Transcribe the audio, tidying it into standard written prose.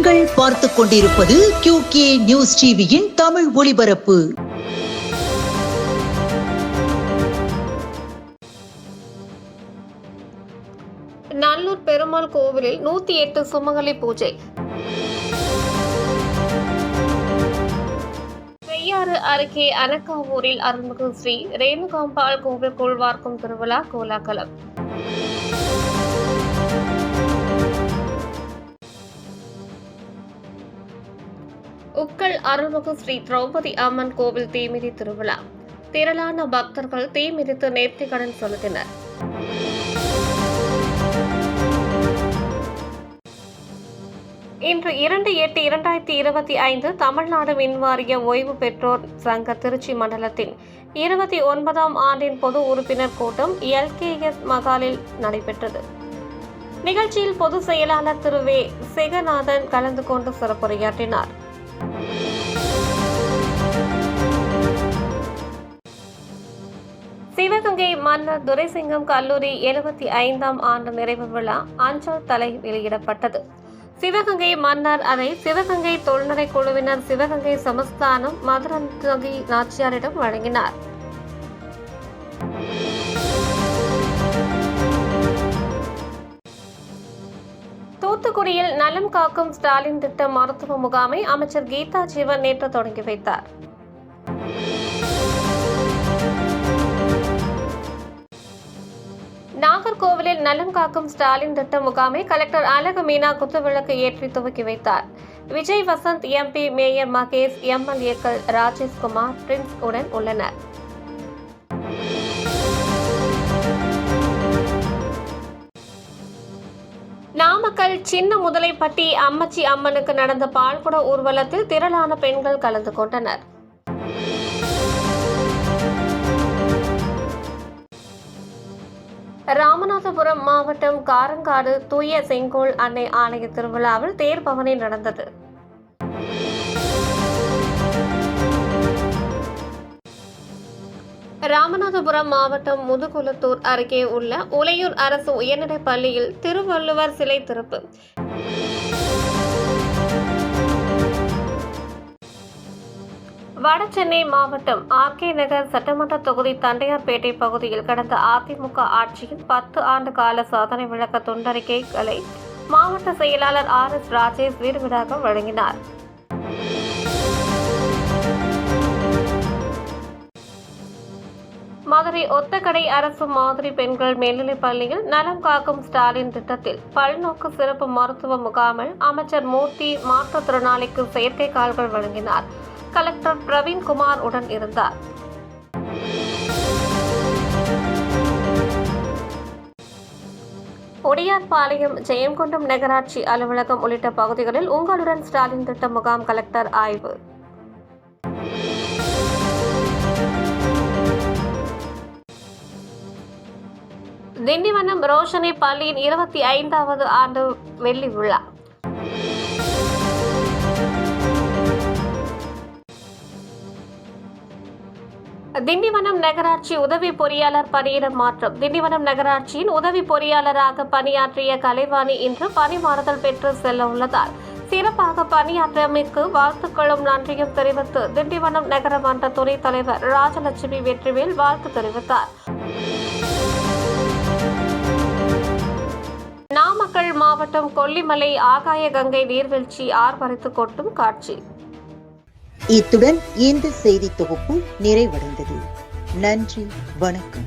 நீங்கள் பார்த்துக் கொண்டிருப்பது QK நியூஸ் டிவியின் தமிழ் ஒளிபரப்பு. நல்லூர் பெருமாள் கோவிலில் 108 சுமங்கலி பூஜை. செய்யாறு அருகே அனக்காவூரில் அருள்மிகு ஸ்ரீ ரேணுகாம்பாள் கோவில் கூழ்வார்க்கும் திருவிழா கோலாகலம். உக்கல் அருள்மிகு ஸ்ரீ திரௌபதி அம்மன் கோவில் தீமிதி திருவிழா. திரளான பக்தர்கள் தீமிதித்து நேர்த்திக்கடன் செலுத்தினர். இன்று 2/8/2025 தமிழ்நாடு மின்வாரிய ஓய்வு பெற்றோர் சங்க திருச்சி மண்டலத்தின் 29ஆம் ஆண்டின் பொது உறுப்பினர் கூட்டம் LKS மகாலில் நடைபெற்றது. நிகழ்ச்சியில் பொதுச் செயலாளர் திரு வே. செகநாதன் கலந்து கொண்டு சிறப்புரையாற்றினார். சிவகங்கை மன்னர் துரைசிங்கம் கல்லூரி 75ஆம் ஆண்டு நிறைவு விழா அஞ்சல் தலை வெளியிடப்பட்டது. சிவகங்கை மன்னர் அதை சிவகங்கை தொழில்நுறை குழுவினர் சிவகங்கை சமஸ்தானம் மதுரந்தகி நாச்சியாரிடம் வழங்கினார். தூத்துக்குடியில் நலம் காக்கும் ஸ்டாலின் திட்ட மருத்துவ முகாமை அமைச்சர் கீதா ஜீவன் நேற்று தொடங்கி வைத்தார். நாகர்கோவிலில் நலம் காக்கும் ஸ்டாலின் திட்ட முகாமை கலெக்டர் அழகு மீனா குத்துவிளக்கு ஏற்றி துவக்கி வைத்தார். விஜய் வசந்த் MP, மேயர் மகேஷ், MLAக்கள் ராஜேஷ்குமார், பிரின்ஸ் உடன் உள்ளனர். நாமக்கல் சின்ன முதலைப்பட்டி அம்மச்சி அம்மனுக்கு நடந்த பால்குட ஊர்வலத்தில் திரளான பெண்கள் கலந்து கொண்டனர். ராமநாதபுரம் மாவட்டம் காரங்காடு தூய செங்கோல் அன்னை ஆலய திருவிழாவில் தேர்பவனி நடந்தது. ராமநாதபுரம் மாவட்டம் முதுகுளத்தூர் அருகே உள்ள உலையூர் அரசு உயர்நிலைப் பள்ளியில் திருவள்ளுவர் சிலை திறப்பு. வடசென்னை மாவட்டம் RK நகர் சட்டமன்ற தொகுதி தண்டையார்பேட்டை பகுதியில் கடந்த அதிமுக ஆட்சியின் 10 ஆண்டு கால சாதனை விளக்க துண்டறிக்கைகளை மாவட்ட செயலாளர் RS ராஜேஷ் வீடுவீடாக வழங்கினார். மதுரை ஒத்தக்கடை அரசு மாதிரி பெண்கள் மேல்நிலைப் பள்ளியில் நலம் காக்கும் ஸ்டாலின் திட்டத்தில் பல்நோக்கு சிறப்பு மருத்துவ முகாமில் அமைச்சர் மூர்த்தி மாற்றுத்திறனாளிக்கு செயற்கை கால்கள் வழங்கினார். கலெக்டர் பிரவீன்குமார் உடன் இருந்தார். ஒடியார்பாளையம், ஜெயங்கொண்டம் நகராட்சி அலுவலகம் உள்ளிட்ட பகுதிகளில் உங்களுடன் ஸ்டாலின் திட்ட முகாம் கலெக்டர் ஆய்வு. திண்டிவனம் ரோஷனி பள்ளியின் 25வது ஆண்டு வெள்ளி விழா. திண்டிவனம் நகராட்சி உதவி பொறியாளர் பணியிட மாற்றம். திண்டிவனம் நகராட்சியின் உதவி பொறியாளராக பணியாற்றிய கலைவாணி இன்று பணிமாறுதல் பெற்று செல்ல உள்ளதால் சிறப்பாக பணியாற்றியமைக்கு வாழ்த்துக்களும் நன்றியும் தெரிவித்து திண்டிவனம் நகரமன்ற துணைத் தலைவர் ராஜலட்சுமி வெற்றிவேல் வாழ்த்து தெரிவித்தார். நாமக்கல் மாவட்டம் கொல்லிமலை ஆகாய கங்கை நீர்வீழ்ச்சி ஆர்ப்பரித்து கொட்டும் காட்சி. இத்துடன் இந்த செய்தி தொகுப்பு நிறைவடைந்தது. நன்றி, வணக்கம்.